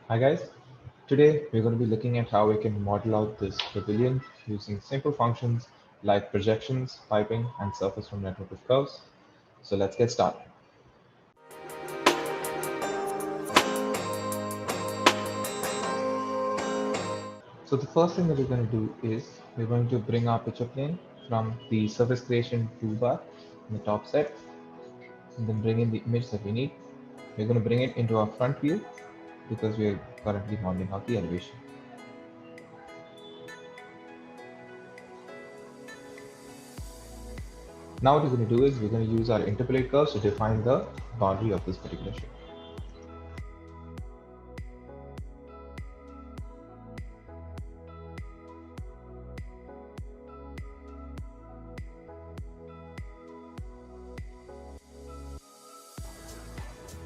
Hi guys, today we're going to be looking at how we can model out this pavilion using simple functions like projections, piping, and surface from network of curves. So let's get started. So the first thing that we're going to do is we're going to bring our picture plane from the surface creation toolbar in the top set, and then bring in the image that we need. We're going to bring it into our front view because we are currently modeling out the elevation. Now what we're going to do is we're going to use our interpolate curves to define the boundary of this particular shape.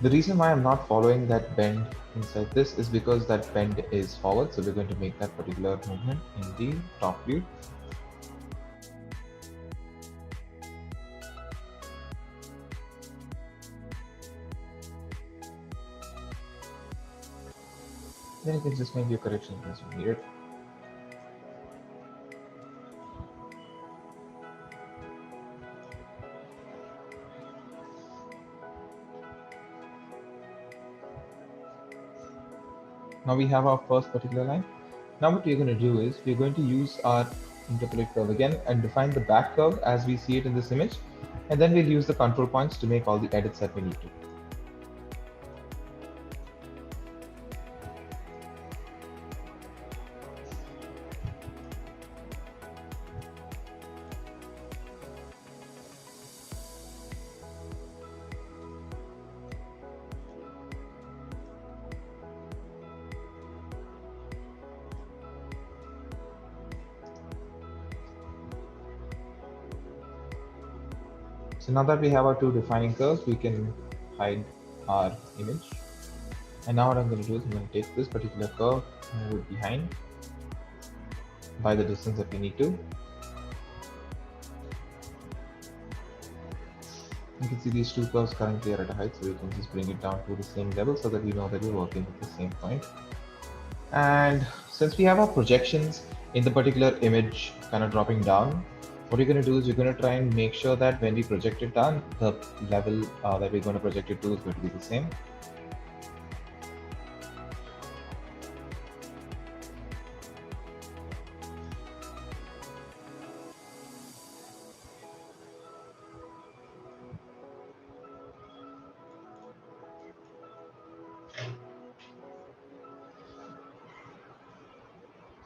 The reason why I'm not following that bend inside this is because that bend is forward. So we're going to make that particular movement in the top view. Then you can just make your corrections as you need it. Now we have our first particular line. Now what we're going to do is we're going to use our interpolate curve again and define the back curve as we see it in this image. And then we'll use the control points to make all the edits that we need to. So now that we have our two defining curves, we can hide our image. And now what I'm going to do is I'm going to take this particular curve, move it behind by the distance that we need to. You can see these two curves currently are at a height, so we can just bring it down to the same level so that we know that we're working with the same point. And since we have our projections in the particular image kind of dropping down, what we're going to do is we're going to try and make sure that when we project it down, the level that we're going to project it to is going to be the same.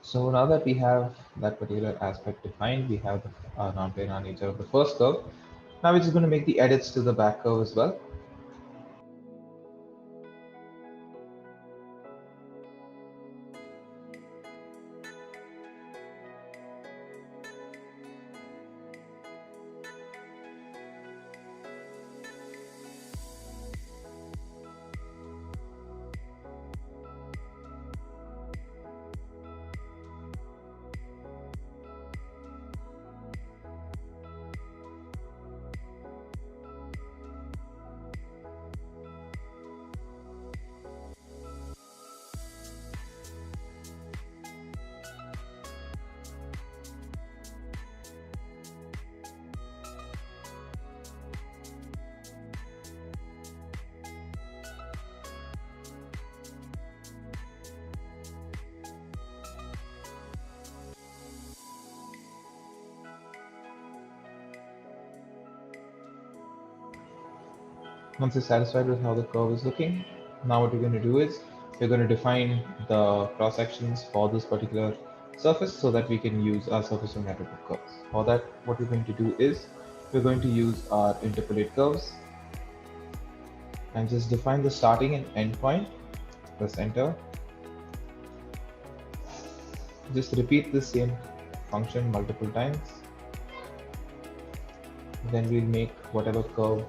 So now that we have that particular aspect defined, we have the non-planar nature of the first curve. Now we're just going to make the edits to the back curve as well. Once you're satisfied with how the curve is looking, now what we're going to do is we're going to define the cross sections for this particular surface so that we can use our surface from network of curves. For that, what we're going to do is we're going to use our interpolate curves and just define the starting and end point. Press enter. Just repeat the same function multiple times. Then we'll make whatever curve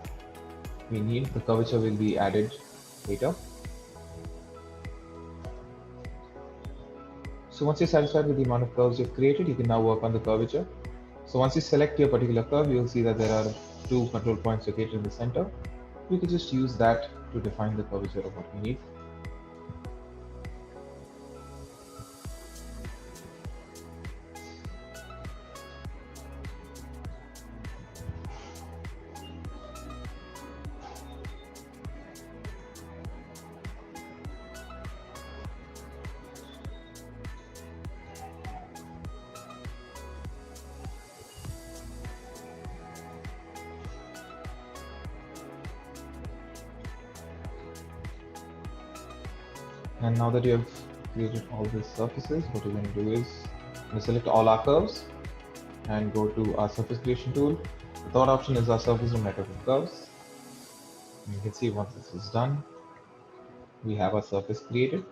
we need. The curvature will be added later. So once you're satisfied with the amount of curves you've created, you can now work on the curvature. So once you select your particular curve, you'll see that there are two control points located in the center. We could just use that to define the curvature of what we need. And now that you have created all these surfaces, what you're going to do is select all our curves and go to our surface creation tool. The third option is our surface from network of curves. And you can see once this is done, we have our surface created.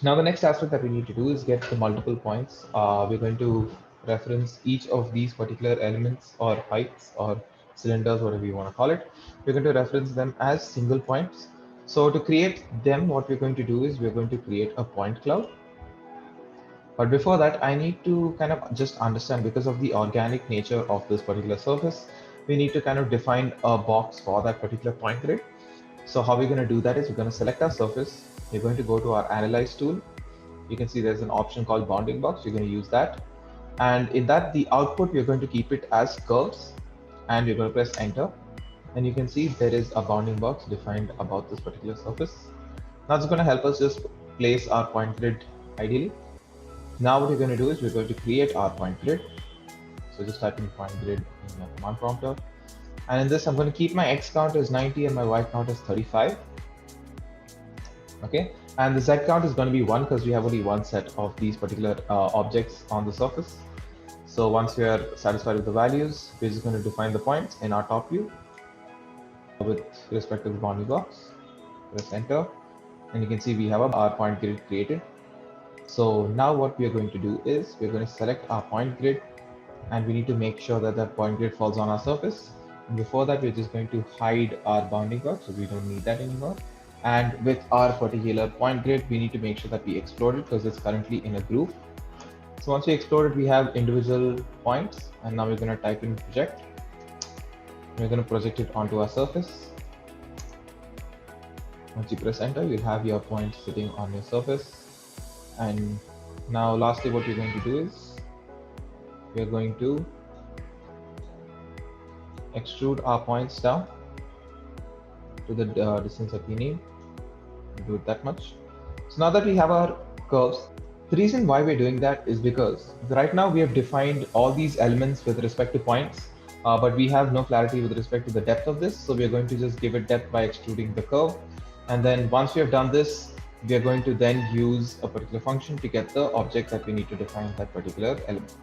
Now the next aspect that we need to do is get the multiple points. We're going to reference each of these particular elements or heights or cylinders, whatever you want to call it. We're going to reference them as single points. So to create them, what we're going to do is we're going to create a point cloud. But before that, I need to kind of just understand, because of the organic nature of this particular surface, we need to kind of define a box for that particular point grid. So how we're going to do that is we're going to select our surface. We're going to go to our analyze tool. You can see there's an option called bounding box. You're going to use that. And in that, the output, we're going to keep it as curves, and you're going to press enter. And you can see there is a bounding box defined about this particular surface. Now it's going to help us just place our point grid ideally. Now what we're going to do is we're going to create our point grid. So just type in point grid in the command prompter. And in this, I'm going to keep my X count as 90 and my Y count as 35. Okay. And the Z count is going to be 1 because we have only one set of these particular objects on the surface. So once we are satisfied with the values, we're just going to define the points in our top view with respect to the bounding box. Press enter. And you can see we have our point grid created. So now what we are going to do is we're going to select our point grid, and we need to make sure that that point grid falls on our surface. And before that, we're just going to hide our bounding box, so we don't need that anymore. And with our particular point grid, we need to make sure that we explode it because it's currently in a groove. So once we explode it, we have individual points, and now we're going to type in project. We're going to project it onto our surface. Once you press enter, you'll have your points sitting on your surface. And now lastly, what we're going to do is we're going to extrude our points down to the distance that we need. Do it that much. So now that we have our curves, the reason why we're doing that is because right now we have defined all these elements with respect to points, but we have no clarity with respect to the depth of this. So we're going to just give it depth by extruding the curve. And then once we have done this, we are going to then use a particular function to get the object that we need to define that particular elements.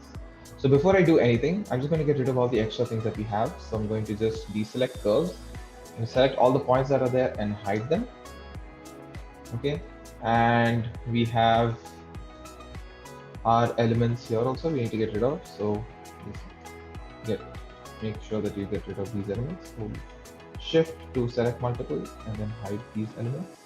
So before I do anything, I'm just going to get rid of all the extra things that we have. So I'm going to just deselect curves and select all the points that are there and hide them. Okay, and we have our elements here also we need to get rid of. So make sure that you get rid of these elements. So shift to select multiple and then hide these elements.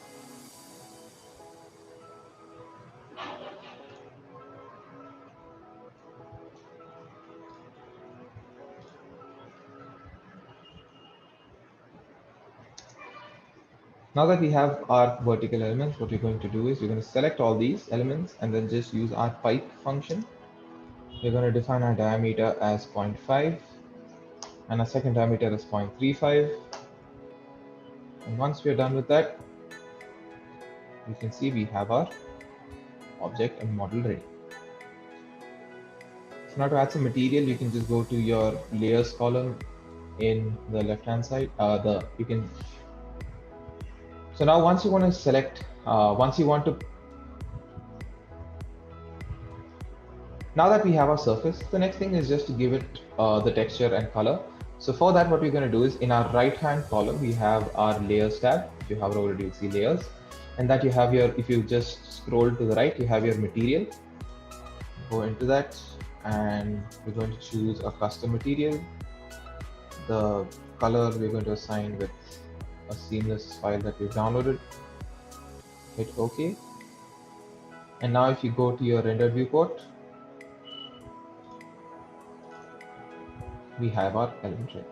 Now that we have our vertical elements, what we're going to do is we're going to select all these elements and then just use our pipe function. We're going to define our diameter as 0.5 and our second diameter is 0.35. And once we're done with that, you can see we have our object and model ready. So now to add some material, you can just go to your layers column in the left hand side. So now once you want to select, now that we have our surface, the next thing is just to give it the texture and color. So for that, what we're going to do is in our right hand column, we have our layers tab. If you hover over it, you'll see layers. And that you have your, if you just scroll to the right, you have your material. Go into that and we're going to choose a custom material. The color we're going to assign with a seamless file that we've downloaded. Hit OK. And now if you go to your render viewport, we have our element ready.